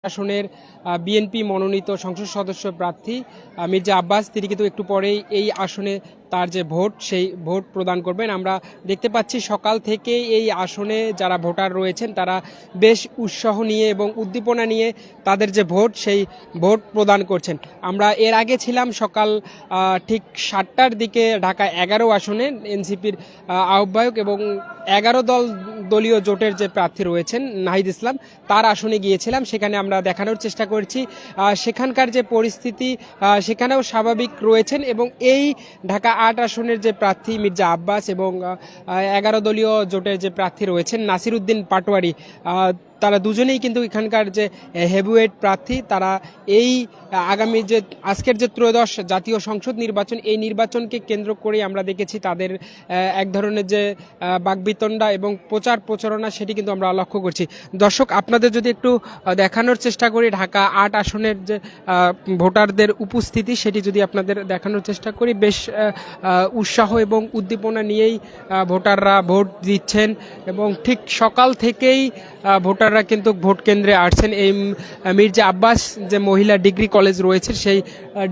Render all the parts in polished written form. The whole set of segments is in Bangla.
আসনের বিএনপি মনোনীত সংসদ সদস্য প্রার্থী মির্জা আব্বাস তিনি কিন্তু একটু পরেই এই আসনে তার যে ভোট সেই ভোট প্রদান করবেন। আমরা দেখতে পাচ্ছি সকাল থেকে এই আসনে যারা ভোটার রয়েছেন তারা বেশ উৎসাহ নিয়ে এবং উদ্দীপনা নিয়ে তাদের যে ভোট সেই ভোট প্রদান করছেন। আমরা এর আগে ছিলাম সকাল ঠিক 7টার দিকে ঢাকা 11 আসনে এনসিপির আহ্বায়ক এবং 11 দলীয় জোটের যে প্রার্থী রয়েছেন নাহিদ ইসলাম তার আসনে গিয়েছিলাম। সেখানে আমরা দেখানোর চেষ্টা করছি সেখানকার যে পরিস্থিতি সেখানেও স্বাভাবিক রয়েছেন এবং এই ঢাকা 8 আসনের যে প্রার্থী মির্জা আব্বাস এবং 11 দলীয় জোটের যে প্রার্থী রয়েছেন নাসির উদ্দিন পাটোয়ারি তারা দুজনেই কিন্তু এখানকার যে হেভিওয়েট প্রার্থী। তারা এই আগামী যে আজকের যে ত্রয়োদশ জাতীয় সংসদ নির্বাচন এই নির্বাচনকে কেন্দ্র করে আমরা দেখেছি তাদের এক ধরনের যে বাকবিতণ্ডা এবং প্রচার প্রচারণা সেটি কিন্তু আমরা লক্ষ্য করছি। দর্শক আপনাদের যদি একটু দেখানোর চেষ্টা করি ঢাকা 8 আসনের যে ভোটারদের উপস্থিতি সেটি যদি আপনাদের দেখানোর চেষ্টা করি, বেশ উৎসাহ এবং উদ্দীপনা নিয়েই ভোটাররা ভোট দিচ্ছেন এবং ঠিক সকাল থেকেই ভোটাররা কিন্তু ভোট কেন্দ্রে আসছেন। এই মির্জা আব্বাস যে মহিলা ডিগ্রি কলেজ রয়েছে সেই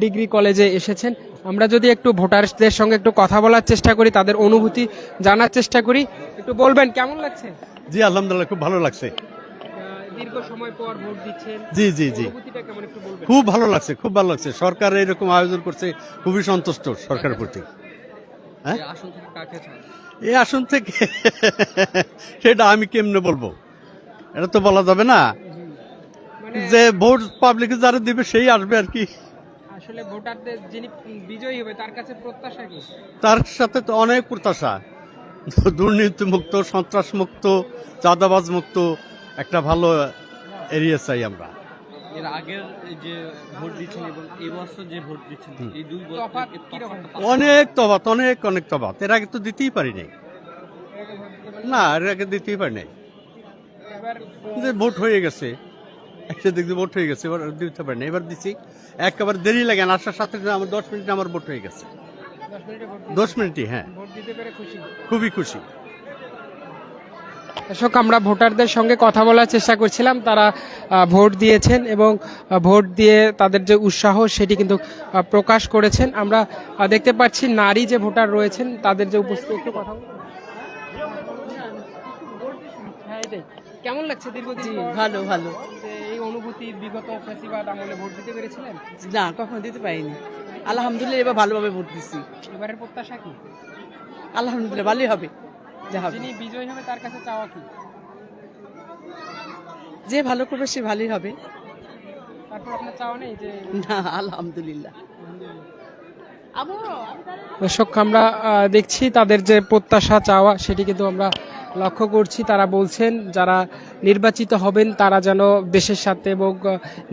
ডিগ্রি কলেজে এসেছেন। আমরা যদি একটু ভোটারদের সঙ্গে একটু কথা বলার চেষ্টা করি, তাদের অনুভূতি জানার চেষ্টা করি, একটু বলবেন কেমন লাগছে? জি আলহামদুলিল্লাহ, খুব ভালো লাগছে। দীর্ঘ সময় পর ভোট দিচ্ছেন, জি জি জি, খুব ভালো লাগছে, খুব ভালো লাগছে। সরকার এরকম আয়োজন করছে, খুবই সন্তুষ্ট সরকারের প্রতি। হ্যাঁ, এই আসন থেকে সেটা আমি কেমনে বলবো, এটা তো বলা যাবে না। যে ভোট পাবলিকে যারা দিবে সেই আসবে আর কি। আসলে ভোটারদের যিনি বিজয়ী হবে তার কাছে প্রত্যাশা কি? তার সাথে তো অনেক প্রত্যাশা, দুর্নীতি মুক্ত, সন্ত্রাস মুক্ত, চাঁদাবাজ মুক্ত একটা ভালো এরিয়া চাই আমরা। এর আগের যে ভোট দিচ্ছেন এবং এই বছর যে ভোট দিচ্ছেন এই দুই অনেক তফাৎ, অনেক অনেক তফাৎ। এর আগে তো দিতেই পারি নাই, না এর আগে দিতেই পারি নাই। যে ভোট হয়ে গেছে, একটা দেখছি ভোট হয়ে গেছে, এবার দিতে পারি না। এবার দিচ্ছি একেবারে দেরি লাগে না, আসার সাথে আমার 10 মিনিটে আমার ভোট হয়ে গেছে। 10 মিনিটই, হ্যাঁ, খুবই খুশি। দর্শক আমরা ভোটারদের সঙ্গে কথা বলার চেষ্টা করছিলাম, তারা ভোট দিয়েছেন এবং ভোট দিয়ে তাদের যে উৎসাহ সেটি কিন্তু প্রকাশ করেছেন। আমরা দেখতে পাচ্ছি নারী যে ভোটার রয়েছেন তাদের যে উপস্থিতি, একটু কথা কেমন লাগছে? দীর্ঘদিন ভালো ভালো। এই অনুভূতি বিগত ফ্যাসিবাদ আমলে ভোট দিতে পেরেছিলেন? না, কখনো দিতে পারিনি। আলহামদুলিল্লাহ এবার ভালোভাবে ভোট দিচ্ছি। এবারের প্রত্যাশা কি? আলহামদুলিল্লাহ ভালোই হবে। যিনি বিজয়ী হবে তার কাছে চাওয়া কি? যে ভালো করবে সে ভালোই হবে। তারপর আপনার চাওয়া নেই যে? না, আলহামদুলিল্লাহ। দর্শক আমরা দেখছি তাদের যে প্রত্যাশা চাওয়া সেটি কিন্তু আমরা লক্ষ্য করছি। তারা বলছেন যারা নির্বাচিত হবেন তারা যেন দেশের সাথে এবং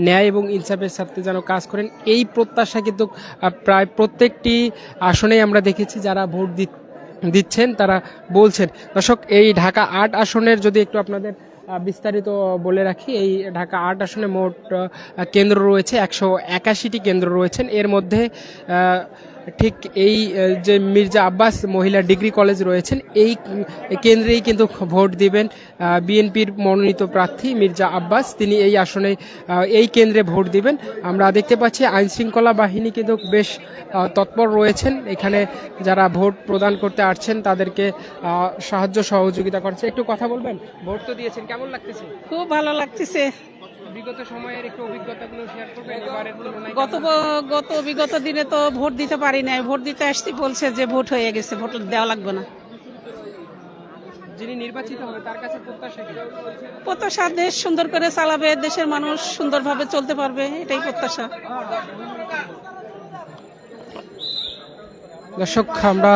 ন্যায় এবং ইনসাফের সাথে যেন কাজ করেন, এই প্রত্যাশা কিন্তু প্রায় প্রত্যেকটি আসনেই আমরা দেখেছি যারা ভোট দিচ্ছেন তারা বলছেন। দর্শক এই ঢাকা 8 আসনের যদি একটু আপনাদের বিস্তারিত বলে রাখি, এই ঢাকা 8 আসনে মোট কেন্দ্র রয়েছে 181টি কেন্দ্র রয়েছেন। এর মধ্যে ঠিক এই যে মির্জা আব্বাস মহিলা ডিগ্রি কলেজ রয়েছেন এই কেন্দ্রেই কিন্তু ভোট দিবেন বিএনপির মনোনীত প্রার্থী মির্জা আব্বাস, তিনি এই আসনে এই কেন্দ্রে ভোট দিবেন। আমরা দেখতে পাচ্ছি আইনশৃঙ্খলা বাহিনী কিন্তু বেশ তৎপর রয়েছেন, এখানে যারা ভোট প্রদান করতে আসছেন তাদেরকে সাহায্য সহযোগিতা করছে। একটু কথা বলবেন, ভোট তো দিয়েছেন, কেমন লাগতেছে? খুব ভালো লাগতেছে। বিগত সময়ের একটু অভিজ্ঞতাগুলো শেয়ার করবেন এবারের তুলনায়? গত বিগত দিনে তো ভোট দিতে পারি নাই, ভোট দিতে আসছি বলছে যে ভোট হয়ে গেছে, ভোট দেওয়া লাগবে না। যিনি নির্বাচিত হবে তার কাছে প্রত্যাশা কি? প্রত্যাশা দেশ সুন্দর করে চালাবে, দেশের মানুষ সুন্দরভাবে চলতে পারবে, এটাই প্রত্যাশা। দর্শক আমরা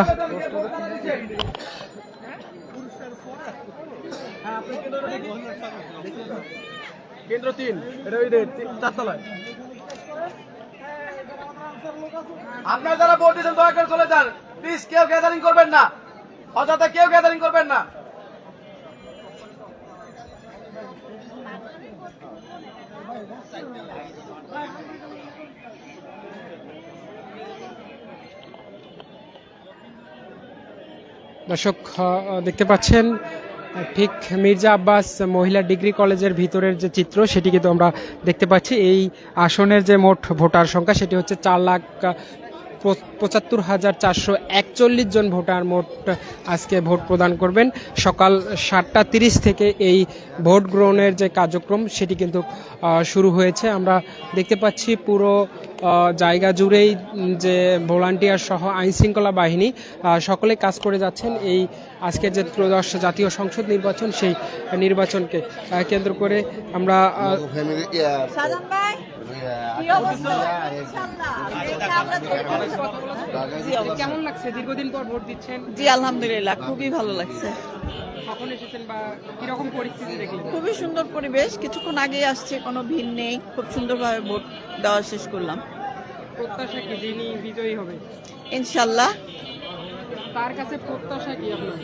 কেন্দ্র 3 এটা ওই 4 তলায়। আপনারা যারা ভোট দিচ্ছেন দয়া করে চলে যান প্লিজ, কেউ গ্যাদারিং করবেন না, অযথা কেউ গ্যাদারিং করবেন না। দর্শক দেখতে পাচ্ছেন ঠিক মির্জা আব্বাস মহিলা ডিগ্রি কলেজের ভিতরের যে চিত্র সেটি কিন্তু আমরা দেখতে পাচ্ছি। এই আসনের যে মোট ভোটার সংখ্যা সেটি হচ্ছে 4,75,441 জন ভোটার মোট আজকে ভোট প্রদান করবেন। সকাল 7:30 থেকে এই ভোট গ্রহণের যে কার্যক্রম সেটি কিন্তু শুরু হয়েছে। আমরা দেখতে পাচ্ছি পুরো জায়গা জুড়েই যে ভলান্টিয়ার সহ আইনশৃঙ্খলা বাহিনী সকলে কাজ করে যাচ্ছেন এই আজকের যে ত্রয়োদশ জাতীয় সংসদ নির্বাচন সেই নির্বাচনকে কেন্দ্র করে আমরা কেমন লাগছে দীর্ঘদিন পর ভোট দিচ্ছেন? জি আলহামদুলিল্লাহ, খুবই ভালো লাগছে। কখন এসেছেন বা কিরকম পরিস্থিতি দেখলেন? খুবই সুন্দর পরিবেশ, কিছুক্ষণ আগে আসছে, কোনো ভিড় নেই, খুব সুন্দরভাবে ভোট দেওয়া শেষ করলাম। প্রত্যাশা কি যিনি বিজয়ী হবে? ইনশাল্লাহ। তার কাছে প্রত্যাশা কি আপনার?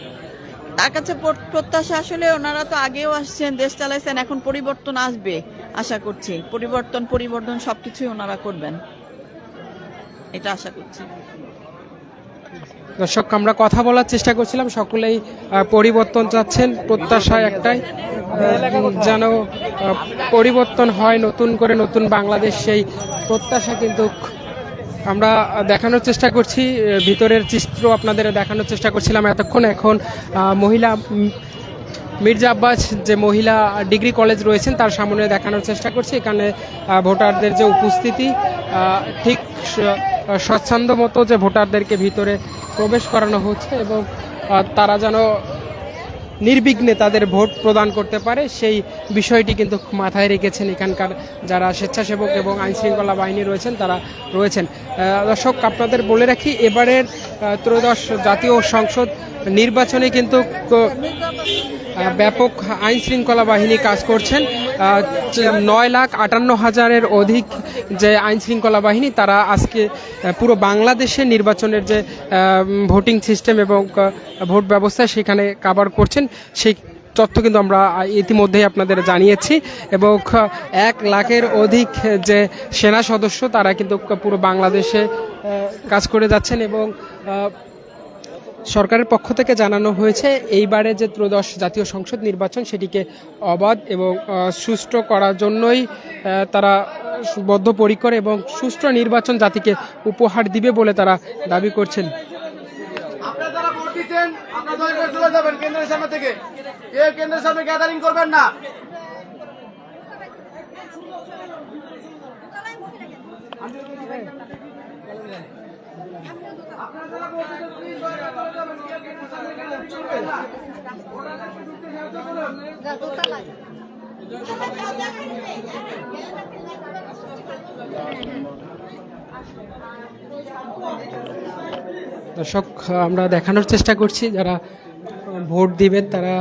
তার কাছে প্রত্যাশা আসলে ওনারা তো আগেও আসছেন, দেশ চালাইছেন, এখন পরিবর্তন আসবে আশা করছি। পরিবর্তন সবকিছুই ওনারা করবেন, এটা আশা করছি। দর্শক, আমরা কথা বলার চেষ্টা করছিলাম, সকলেই পরিবর্তন চাচ্ছেন, প্রত্যাশা একটাই যেন পরিবর্তন হয়, নতুন করে নতুন বাংলাদেশ, সেই প্রত্যাশা কিন্তু আমরা দেখানোর চেষ্টা করছি। ভিতরের চিত্র আপনাদের দেখানোর চেষ্টা করছিলাম এতক্ষণ। এখন মহিলা মির্জা আব্বাস যে মহিলা ডিগ্রি কলেজ রয়েছেন তার সামনে দেখানোর চেষ্টা করছি। এখানে ভোটারদের যে উপস্থিতি, ঠিক স্বচ্ছন্দ মতো যে ভোটারদেরকে ভিতরে প্রবেশ করানো হচ্ছে এবং তারা যেন নির্বিঘ্নে তাদের ভোট প্রদান করতে পারে সেই বিষয়টি কিন্তু মাথায় রেখেছেন এখানকার যারা স্বেচ্ছাসেবক এবং আইনশৃঙ্খলা বাহিনী রয়েছেন তারা রয়েছেন। দর্শক, আপনাদের বলে রাখি, এবারের ত্রয়োদশ জাতীয় সংসদ নির্বাচনে কিন্তু ব্যাপক আইনশৃঙ্খলা বাহিনী কাজ করছেন। 9,58,000-এর অধিক যে আইনশৃঙ্খলা বাহিনী তারা আজকে পুরো বাংলাদেশে নির্বাচনের যে ভোটিং সিস্টেম এবং ভোট ব্যবস্থা সেখানে কাভার করছেন। সেই তথ্য কিন্তু আমরা ইতিমধ্যেই আপনাদের জানিয়েছি এবং 1 লাখের অধিক যে সেনা সদস্য তারা কিন্তু পুরো বাংলাদেশে কাজ করে যাচ্ছেন এবং সরকারের পক্ষ থেকে জানানো হয়েছে এইবারে যে ত্রয়োদশ জাতীয় সংসদ নির্বাচন সেটিকে অবাধ এবং সুষ্ঠু করার জন্যই তারা বদ্ধপরিকর এবং সুষ্ঠু নির্বাচন জাতিকে উপহার দিবে বলে তারা দাবি করছেন। আপনারা যারা ভোট দিচ্ছেন আপনারা দয়া করে চলে যাবেন কেন্দ্রের সামনে থেকে। কেউ কেন্দ্রের সামনে গ্যাদারিং করবেন না। দর্শক, আমরা দেখানোর চেষ্টা করছি যারা ভোট দিবেন তারা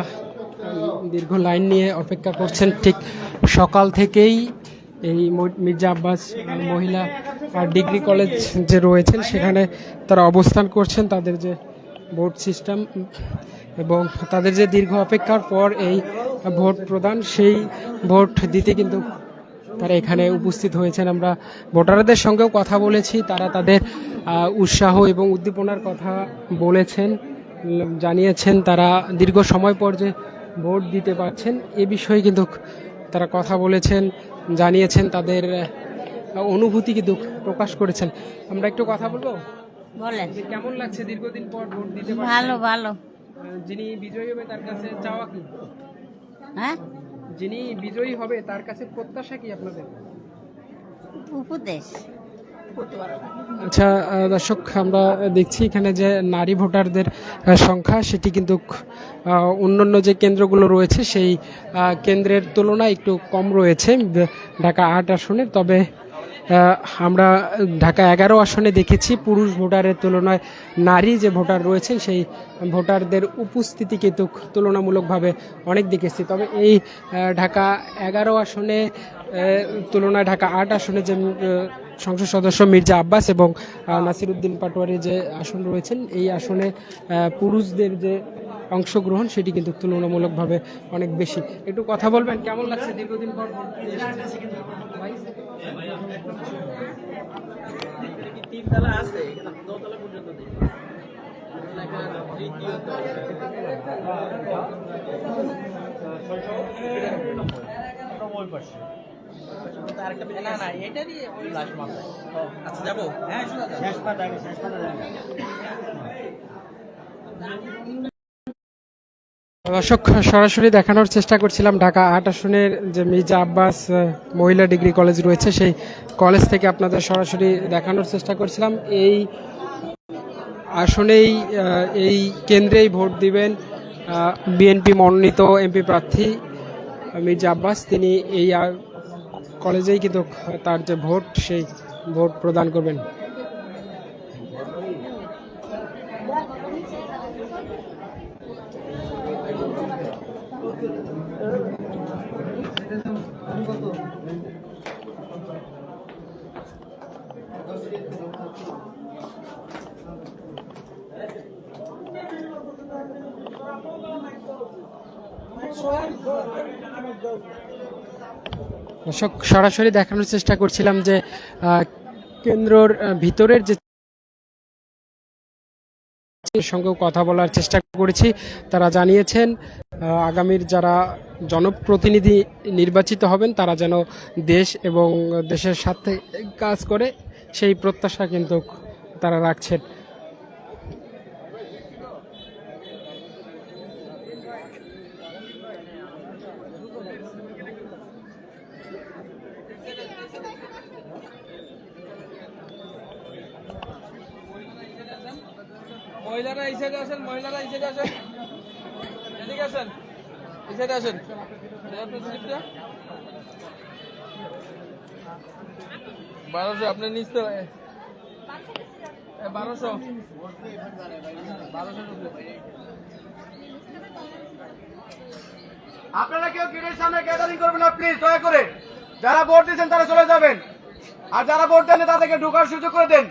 দীর্ঘ লাইন নিয়ে অপেক্ষা করছেন। ঠিক সকাল থেকেই এই মির্জা আব্বাস মহিলা ডিগ্রি কলেজ যে রয়েছেন সেখানে তারা অবস্থান করছেন। তাদের যে ভোট সিস্টেম এবং তাদের যে দীর্ঘ অপেক্ষার পর এই ভোট প্রদান, সেই ভোট দিতে কিন্তু তারা এখানে উপস্থিত হয়েছেন। আমরা ভোটারদের সঙ্গেও কথা বলেছি, তারা তাদের উৎসাহ এবং উদ্দীপনার কথা বলেছেন, জানিয়েছেন তারা দীর্ঘ সময় পর যে ভোট দিতে পারছেন এ বিষয়ে কিন্তু তারা কথা বলেছেন, জানিয়েছেন তাদের অনুভূতি কিন্তু প্রকাশ করেছেন। আমরা একটু কথা বলবো। বলেন, কেমন লাগছে দীর্ঘদিন পর ভোট দিতে পারছেন? ভালো ভালো। যিনি বিজয়ী হবে তার কাছে চাওয়া কি? হ্যাঁ, যিনি বিজয়ী হবে তার কাছে প্রত্যাশা কি আপনাদের? উপদেশ। আচ্ছা দর্শক, আমরা দেখছি এখানে যে নারী ভোটারদের সংখ্যা সেটি কিন্তু অন্যান্য যে কেন্দ্রগুলো রয়েছে সেই কেন্দ্রের তুলনায় একটু কম রয়েছে ঢাকা 8 আসনে। তবে আমরা ঢাকা 11 আসনে দেখেছি পুরুষ ভোটারের তুলনায় নারী যে ভোটার রয়েছেন সেই ভোটারদের উপস্থিতি কিন্তু তুলনামূলকভাবে অনেক দেখেছি। তবে এই ঢাকা 11 আসনে তুলনায় ঢাকা 8 আসনে যে সংসদ সদস্য মির্জা আব্বাস এবং নাসির উদ্দিন পাটোয়ারি যে আসন রয়েছেন এই আসনে পুরুষদের যে অংশগ্রহণ সেটি কিন্তু তুলনামূলকভাবে অনেক বেশি। একটু কথা বলবেন, কেমন লাগছে দীর্ঘদিন পর? তিনতলা আছে, দোতলা পর্যন্ত নেই। দর্শক, সরাসরি দেখানোর চেষ্টা করছিলাম ঢাকা ৮ আসনের যে মির্জা আব্বাস মহিলা ডিগ্রি কলেজ রয়েছে, সেই কলেজ থেকে আপনাদের সরাসরি দেখানোর চেষ্টা করছিলাম। এই আসনেই এই কেন্দ্রেই ভোট দিবেন বিএনপি মনোনীত এমপি প্রার্থী মির্জা আব্বাস। তিনি এই কলেজেই কিন্তু তার যে ভোট, সেই ভোট প্রদান করবেন। দর্শক, সরাসরি দেখানোর চেষ্টা করছিলাম যে কেন্দ্রর ভিতরের যে সঙ্গেও কথা বলার চেষ্টা করেছি। তারা জানিয়েছেন আগামীর যারা জনপ্রতিনিধি নির্বাচিত হবেন তারা যেন দেশ এবং দেশের সাথে কাজ করে, সেই প্রত্যাশা কিন্তু তারা রাখছেন। মহিলারা এই সাইডে আসেন, মহিলারা এই সাইডে আসেন, এদিকে আসেন, এই সাইডে আসেন। আপনার স্লিপটা 1200, আপনি নিচে 1200। আপনারা কেউ গেটের সামনে গ্যাদারিং করবেন না প্লিজ, দয়া করে। যারা ভোট দিয়েছেন তারা চলে যাবেন, আর যারা ভোট দেন তাদেরকে ঢোকার সুযোগ করে দেন।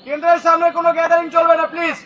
কেন্দ্রের সামনে কোনো গ্যাদারিং চলবে না প্লিজ।